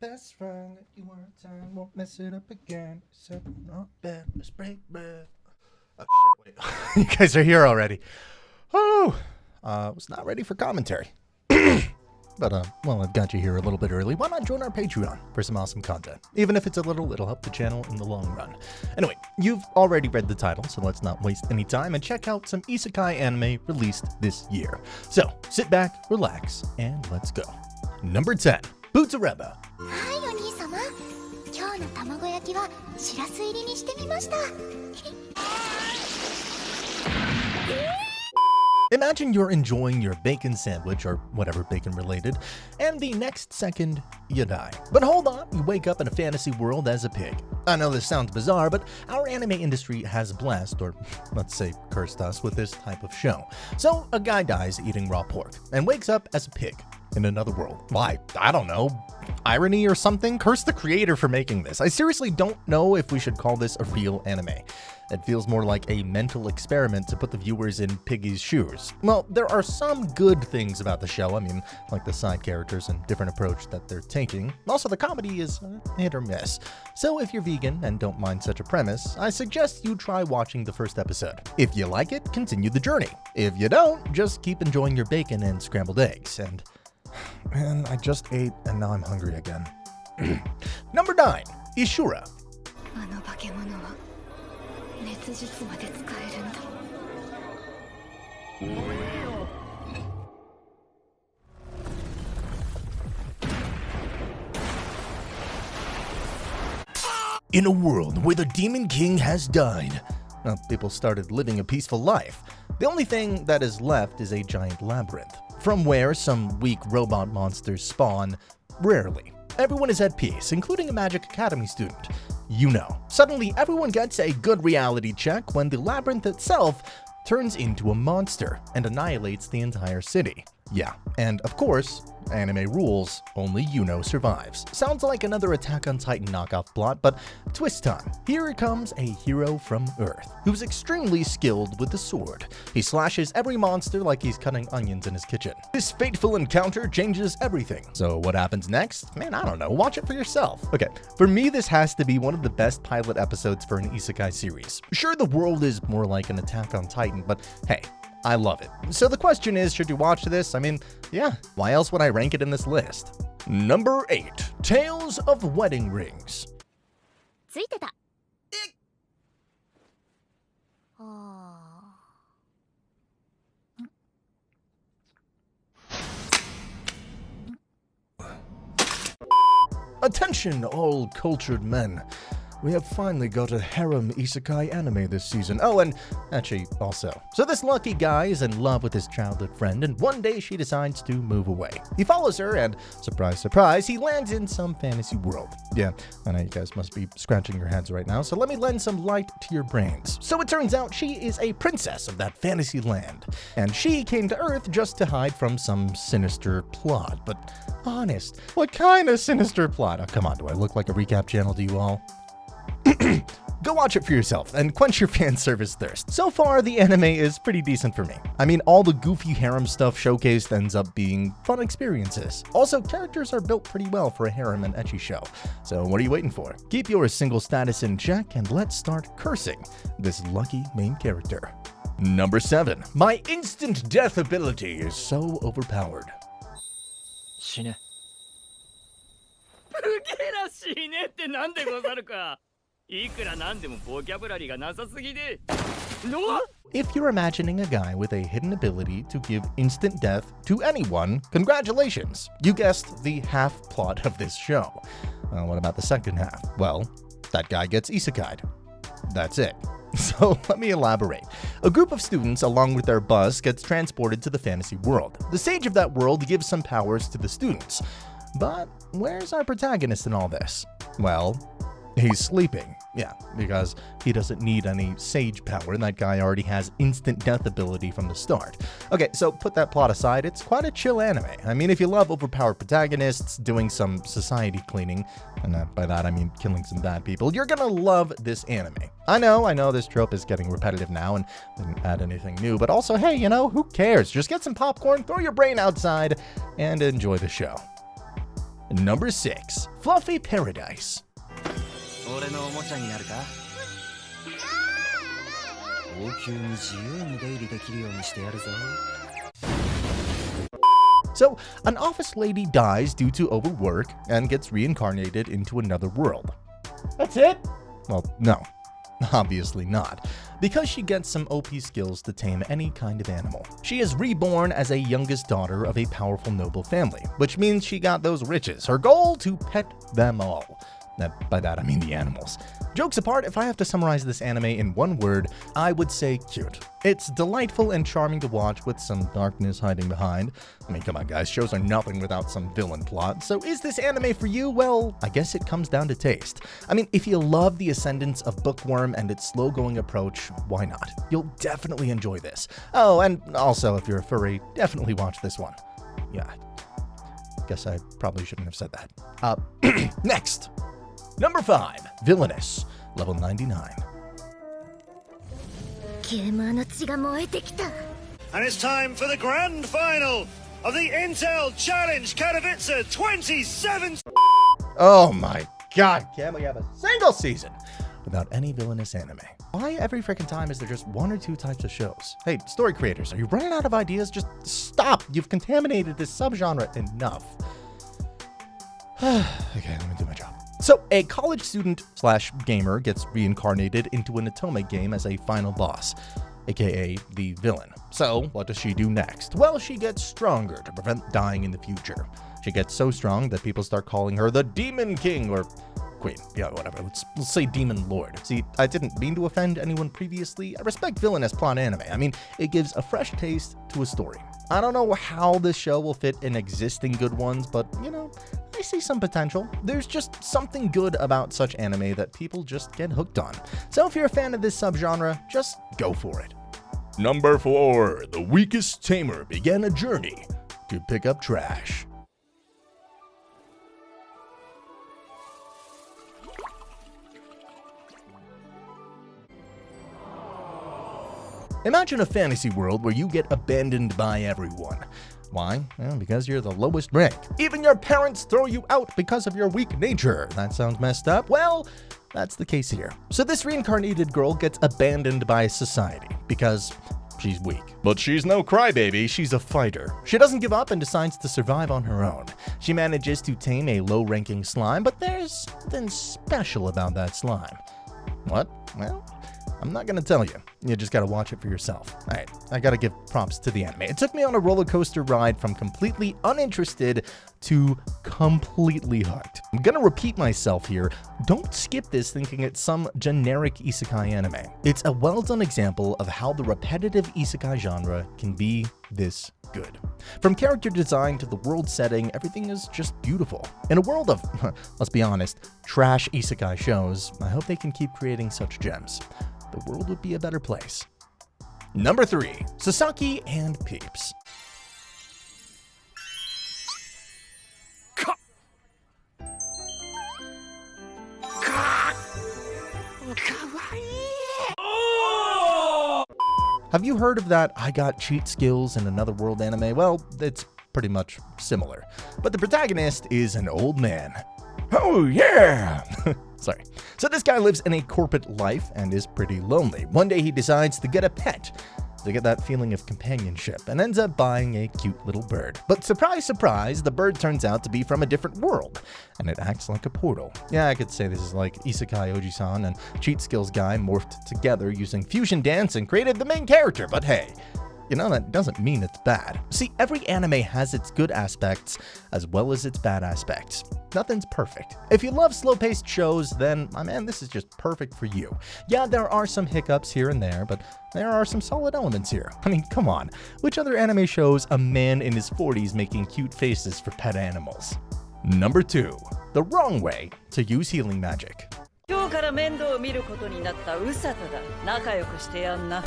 best friend that you were a time, won't mess it up again. Said not bad, let's break bread. Oh shit, wait. You guys are here already. Oh, was not ready for commentary. But, well, I've got you here a little bit early. Why not join our Patreon for some awesome content? Even if it's a little, it'll help the channel in the long run. Anyway, you've already read the title, so let's not waste any time and check out some Isekai anime released this year. So, sit back, relax, and let's go. Number 10, Bootsareba. Hi, お兄様。今日の卵焼きはしらす入りにしてみました。Imagine you're enjoying your bacon sandwich, or whatever bacon related, and the next second, you die. But hold on, you wake up in a fantasy world as a pig. I know this sounds bizarre, but our anime industry has blessed, or let's say cursed us, with this type of show. So, a guy dies eating raw pork, and wakes up as a pig in another world. Why? I don't know. Irony or something? Curse the creator for making this. I seriously don't know if we should call this a real anime. It feels more like a mental experiment to put the viewers in Piggy's shoes. Well, there are some good things about the show. I mean, like the side characters and different approach that they're taking. Also, the comedy is hit or miss. So if you're vegan and don't mind such a premise, I suggest you try watching the first episode. If you like it, continue the journey. If you don't, just keep enjoying your bacon and scrambled eggs. And man, I just ate and now I'm hungry again. Number 9, Ishura. In a world where the Demon King has died, people started living a peaceful life. The only thing that is left is a giant labyrinth, from where some weak robot monsters spawn rarely. Everyone is at peace, including a Magic Academy student. You know, suddenly everyone gets a good reality check when the labyrinth itself turns into a monster and annihilates the entire city. Yeah, and of course, anime rules, only Yuno survives. Sounds like another Attack on Titan knockoff plot, but twist time. Here comes a hero from Earth, who's extremely skilled with the sword. He slashes every monster like he's cutting onions in his kitchen. This fateful encounter changes everything. So what happens next? Man, I don't know. Watch it for yourself. Okay, for me, this has to be one of the best pilot episodes for an isekai series. Sure, the world is more like an Attack on Titan, but hey, I love it. So the question is, should you watch this? I mean, yeah, why else would I rank it in this list? Number 8, Tales of Wedding Rings. ついてた。Attention, all cultured men. We have finally got a harem isekai anime this season. Oh, and actually, also. So this lucky guy is in love with his childhood friend, and one day she decides to move away. He follows her, and surprise, surprise, he lands in some fantasy world. Yeah, I know you guys must be scratching your heads right now, so let me lend some light to your brains. So it turns out she is a princess of that fantasy land, and she came to Earth just to hide from some sinister plot. But honest, what kind of sinister plot? Oh, come on, do I look like a recap channel to you all? Go watch it for yourself and quench your fan service thirst. So far, the anime is pretty decent for me. I mean, all the goofy harem stuff showcased ends up being fun experiences. Also, characters are built pretty well for a harem and ecchi show. So what are you waiting for? Keep your single status in check and let's start cursing this lucky main character. Number 7. My instant death ability is so overpowered. 死ね。うけら死ねってなんでござるか。いくらなんでもボキャブラリーがなさすぎで。If you're imagining a guy with a hidden ability to give instant death to anyone, congratulations! You guessed the half plot of this show. What about the second half? Well, that guy gets isekai'd. That's it. So let me elaborate. A group of students, along with their bus, gets transported to the fantasy world. The sage of that world gives some powers to the students. But where's our protagonist in all this? Well, he's sleeping. Yeah, because he doesn't need any sage power. That guy already has instant death ability from the start. Okay, so put that plot aside, it's quite a chill anime. I mean, if you love overpowered protagonists, doing some society cleaning, and by that I mean killing some bad people, you're gonna love this anime. I know this trope is getting repetitive now and didn't add anything new, but also, hey, you know, who cares? Just get some popcorn, throw your brain outside, and enjoy the show. Number 6. Fluffy Paradise. 俺のおもちゃになるか王宮に自由に出入りできるようにしてやるぞ So, an office lady dies due to overwork and gets reincarnated into another world. That's it? Well, no. Obviously not, because she gets some OP skills to tame any kind of animal. She is reborn as a youngest daughter of a powerful noble family, which means she got those riches. Her goal, to pet them all. By that I mean the animals. Jokes apart, if I have to summarize this anime in one word, I would say cute. It's delightful and charming to watch with some darkness hiding behind. I mean, come on guys, shows are nothing without some villain plot. So is this anime for you? Well, I guess it comes down to taste. I mean, if you love the ascendance of Bookworm and its slow-going approach, why not? You'll definitely enjoy this. Oh, and also, if you're a furry, definitely watch this one. Yeah, I guess I probably shouldn't have said that. Next. Number 5. Villainous Level 99. ゲーマーの血が燃えてきた And it's time for the grand final of the Intel Challenge Katowice 27. Oh my god, can't we have a single season without any villainous anime? Why every freaking time is there just one or two types of shows? Hey, story creators, are you running out of ideas? Just stop. You've contaminated this subgenre enough. Okay, let me do my job. So, a college student slash gamer gets reincarnated into an Otome game as a final boss, aka the villain. So, what does she do next? Well, she gets stronger to prevent dying in the future. She gets so strong that people start calling her the Demon King or Queen. Yeah, whatever. Let's say Demon Lord. See, I didn't mean to offend anyone previously. I respect villainous plot anime. I mean, it gives a fresh taste to a story. I don't know how this show will fit in existing good ones, but, you know, I see some potential. There's just something good about such anime that people just get hooked on. So if you're a fan of this subgenre, just go for it. Number 4. The Weakest Tamer began a journey to pick up trash. Imagine a fantasy world where you get abandoned by everyone. Why? Well, because you're the lowest rank. Even your parents throw you out because of your weak nature. That sounds messed up. Well, that's the case here. So this reincarnated girl gets abandoned by society because she's weak. But she's no crybaby, she's a fighter. She doesn't give up and decides to survive on her own. She manages to tame a low-ranking slime, but there's something special about that slime. What? Well, I'm not gonna tell you. You just gotta watch it for yourself. Alright, I gotta give props to the anime. It took me on a roller coaster ride from completely uninterested to completely hooked. I'm gonna repeat myself here. Don't skip this thinking it's some generic isekai anime. It's a well-done example of how the repetitive isekai genre can be this good. From character design to the world setting, everything is just beautiful. In a world of, let's be honest, trash isekai shows, I hope they can keep creating such gems. The world would be a better place. Number 3. Sasaki and Peeps. Have you heard of that I got cheat skills in another world anime? Well, it's pretty much similar. But the protagonist is an old man. Oh yeah! Sorry. So this guy lives in a corporate life and is pretty lonely. One day he decides to get a pet to get that feeling of companionship and ends up buying a cute little bird. But surprise, surprise, the bird turns out to be from a different world and it acts like a portal. Yeah, I could say this is like Isekai Oji-san and Cheat Skills Guy morphed together using fusion dance and created the main character, but hey, you know, that doesn't mean it's bad. See, every anime has its good aspects as well as its bad aspects. Nothing's perfect. If you love slow-paced shows, then, my man, this is just perfect for you. Yeah, there are some hiccups here and there, but there are some solid elements here. I mean, come on. Which other anime shows a man in his 40s making cute faces for pet animals? Number 2. The wrong way to use healing magic. 今日から面倒を見ることになったウサタだ。仲良くしてやんな。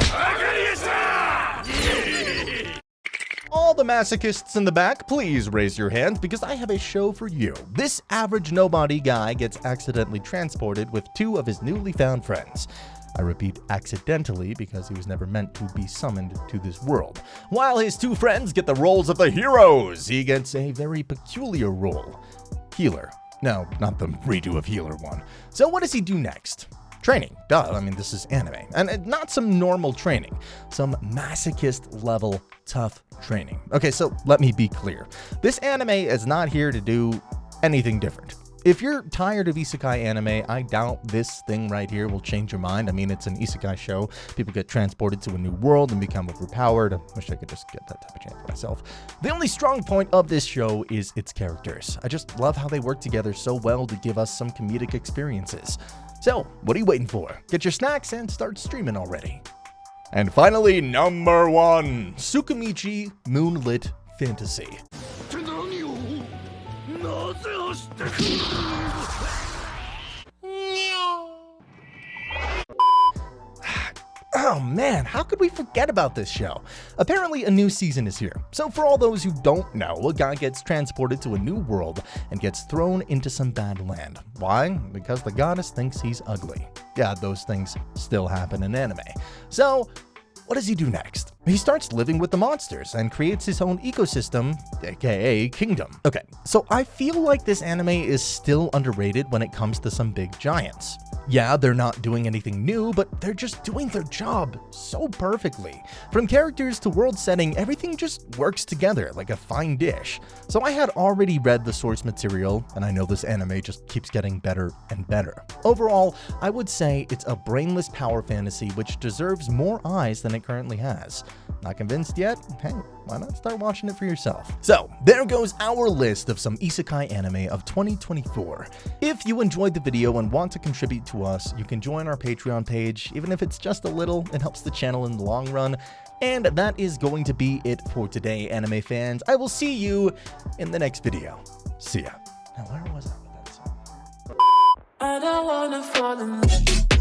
All the masochists in the back, please raise your hands because I have a show for you. This average nobody guy gets accidentally transported with 2 of his newly found friends. I repeat, accidentally, because he was never meant to be summoned to this world. While his 2 friends get the roles of the heroes, he gets a very peculiar role Healer. No, not the redo of Healer 1. So what does he do next? Training. Duh, I mean, this is anime. And not some normal training. Some masochist level tough training. Okay, so let me be clear. This anime is not here to do anything different. If you're tired of isekai anime, I doubt this thing right here will change your mind. I mean, it's an isekai show. People get transported to a new world and become overpowered. I wish I could just get that type of chance myself. The only strong point of this show is its characters. I just love how they work together so well to give us some comedic experiences. So, what are you waiting for? Get your snacks and start streaming already. And finally, number 1, Sukamii Moonlit Fantasy. Oh man, how could we forget about this show? Apparently a new season is here. So for all those who don't know, a guy gets transported to a new world and gets thrown into some bad land. Why? Because the goddess thinks he's ugly. Yeah, those things still happen in anime. So what does he do next? He starts living with the monsters and creates his own ecosystem, aka kingdom. Okay, so I feel like this anime is still underrated when it comes to some big giants. Yeah, they're not doing anything new, but they're just doing their job so perfectly. From characters to world setting, everything just works together like a fine dish. So I had already read the source material, and I know this anime just keeps getting better and better. Overall, I would say it's a brainless power fantasy which deserves more eyes than it currently has. Not convinced yet? Hey, why not start watching it for yourself? So, there goes our list of some isekai anime of 2024. If you enjoyed the video and want to contribute to us, you can join our Patreon page. Even if it's just a little, it helps the channel in the long run. And that is going to be it for today, anime fans. I will see you in the next video. See ya. Now, where was I with that song? I don't wanna fall in love.